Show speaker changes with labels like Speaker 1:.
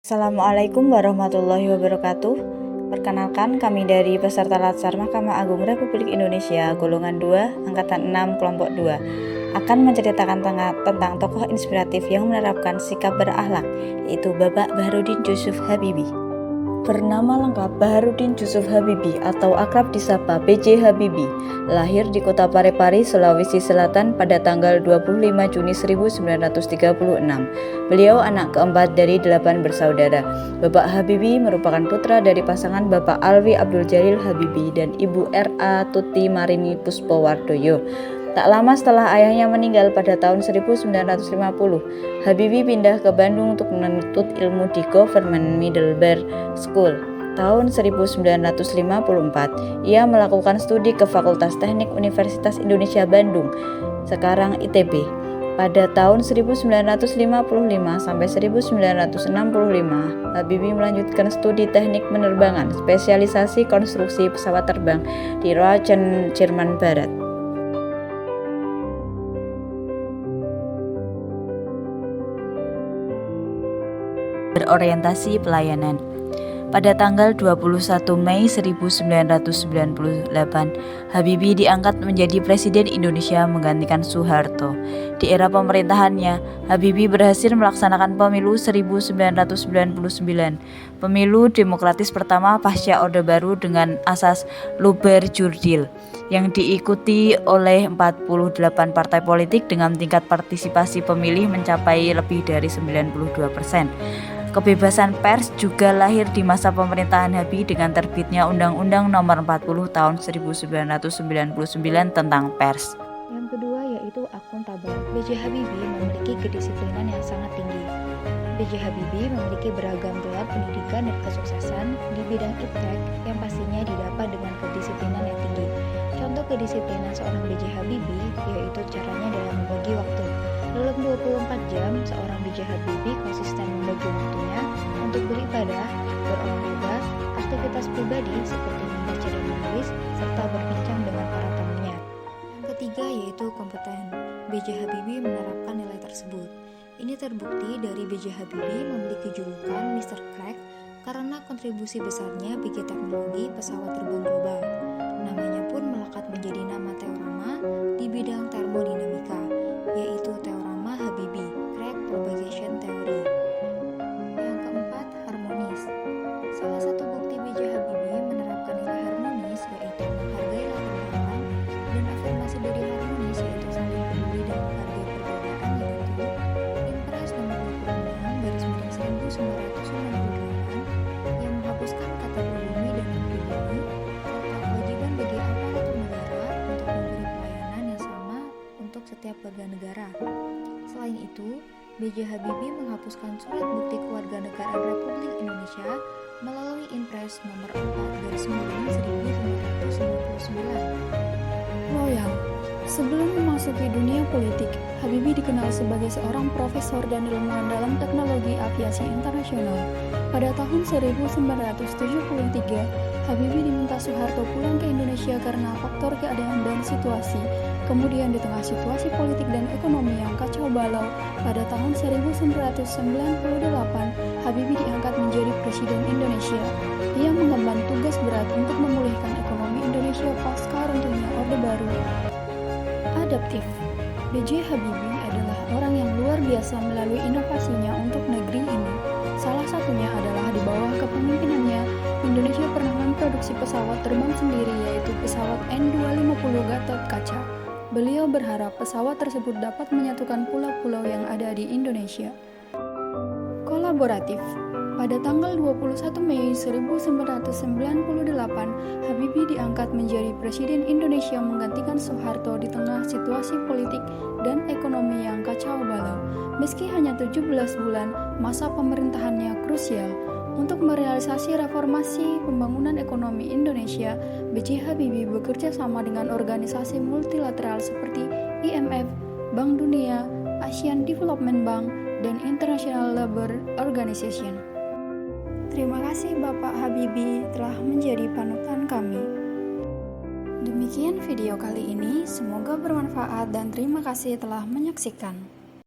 Speaker 1: Assalamualaikum warahmatullahi wabarakatuh. Perkenalkan, kami dari peserta Latsar Mahkamah Agung Republik Indonesia golongan 2 angkatan 6 kelompok 2 akan menceritakan tentang tokoh inspiratif yang menerapkan sikap berakhlak, yaitu Bapak Baharudin Jusuf Habibie. Bernama lengkap Baharudin Jusuf Habibie atau akrab disapa B.J. Habibie, lahir di kota Parepare, Sulawesi Selatan pada tanggal 25 Juni 1936. Beliau anak keempat dari 8 bersaudara. Bapak Habibie merupakan putra dari pasangan Bapak Alwi Abdul Jalil Habibie dan Ibu R.A. Tuti Marini Puspowardoyo. Tak lama setelah ayahnya meninggal pada tahun 1950, Habibie pindah ke Bandung untuk menuntut ilmu di Government Middlebury School. Tahun 1954, ia melakukan studi ke Fakultas Teknik Universitas Indonesia Bandung, sekarang ITB. Pada tahun 1955 sampai 1965, Habibie melanjutkan studi teknik penerbangan, spesialisasi konstruksi pesawat terbang di Raachen, Jerman Barat. Berorientasi pelayanan. Pada tanggal 21 Mei 1998, Habibie diangkat menjadi Presiden Indonesia menggantikan Soeharto. Di era pemerintahannya, Habibie berhasil melaksanakan pemilu 1999, pemilu demokratis pertama pasca Orde Baru dengan asas Luber Jurdil, yang diikuti oleh 48 partai politik dengan tingkat partisipasi pemilih mencapai lebih dari 92%. Kebebasan pers juga lahir di masa pemerintahan Habibie dengan terbitnya Undang-Undang Nomor 40 Tahun 1999 tentang pers.
Speaker 2: Yang kedua yaitu akuntabel. B.J. Habibie memiliki kedisiplinan yang sangat tinggi. B.J. Habibie memiliki beragam gelar pendidikan dan kesuksesan di bidang iptek yang pastinya didapat dengan kedisiplinan yang tinggi. Contoh kedisiplinan seorang B.J. Habibie yaitu caranya dalam membagi waktu. Dalam 24 jam, seorang B.J. Habibie konsisten membagi waktunya untuk beribadah, berolahraga, aktivitas pribadi seperti membaca dan menulis, serta berbincang dengan para tamunya. Yang ketiga yaitu kompeten. B.J. Habibie menerapkan nilai tersebut. Ini terbukti dari B.J. Habibie memiliki julukan Mr. Crack karena kontribusi besarnya bagi teknologi pesawat terbang global. Namanya pun melekat menjadi nama teorema di bidang termodinamika, yaitu teorema Habibie, Crack Propagation Theory. Yang keempat, harmonis. Salah satu bukti B.J. Habibie menerapkan nilai harmonis yaitu menghargai latar belakang, dan afirmasi dari harmonis yaitu saling peduli dan menghargai perbedaan, yaitu Impres nomor 26/1998 yang menghapuskan kata pribumi dan non-pribumi, serta kewajiban bagi aparatur negara untuk memberi pelayanan yang sama untuk setiap warga negara. Selain itu, B.J. Habibie menghapuskan surat bukti kewarganegaraan Republik Indonesia melalui Impres nomor 4/1999.
Speaker 3: Loyal. Sebelum memasuki dunia politik, Habibie dikenal sebagai seorang profesor dan ilmuwan dalam teknologi aviasi internasional. Pada tahun 1973, Habibie diminta Soeharto pulang ke Indonesia karena faktor keadaan dan situasi. Kemudian di tengah situasi politik dan ekonomi yang kacau balau, pada tahun 1998, Habibie diangkat menjadi Presiden Indonesia. Ia mengemban tugas berat untuk memulihkan ekonomi Indonesia pasca runtuhnya Orde Baru. Adaptif. B.J. Habibie adalah orang yang luar biasa melalui inovasinya untuk negeri ini. Salah satunya adalah di bawah kepemimpinannya, Indonesia pernah memproduksi pesawat terbang sendiri, yaitu pesawat N250 Gatot Kaca. Beliau berharap pesawat tersebut dapat menyatukan pulau-pulau yang ada di Indonesia. Kolaboratif. Pada tanggal 21 Mei 1998, Habibie diangkat menjadi Presiden Indonesia menggantikan Soeharto di tengah situasi politik dan ekonomi yang kacau balau. Meski hanya 17 bulan, masa pemerintahannya krusial. Untuk merealisasi reformasi pembangunan ekonomi Indonesia, B.J. Habibie bekerja sama dengan organisasi multilateral seperti IMF, Bank Dunia, Asian Development Bank, dan International Labour Organization. Terima kasih Bapak Habibie telah menjadi panutan kami. Demikian video kali ini, semoga bermanfaat dan terima kasih telah menyaksikan.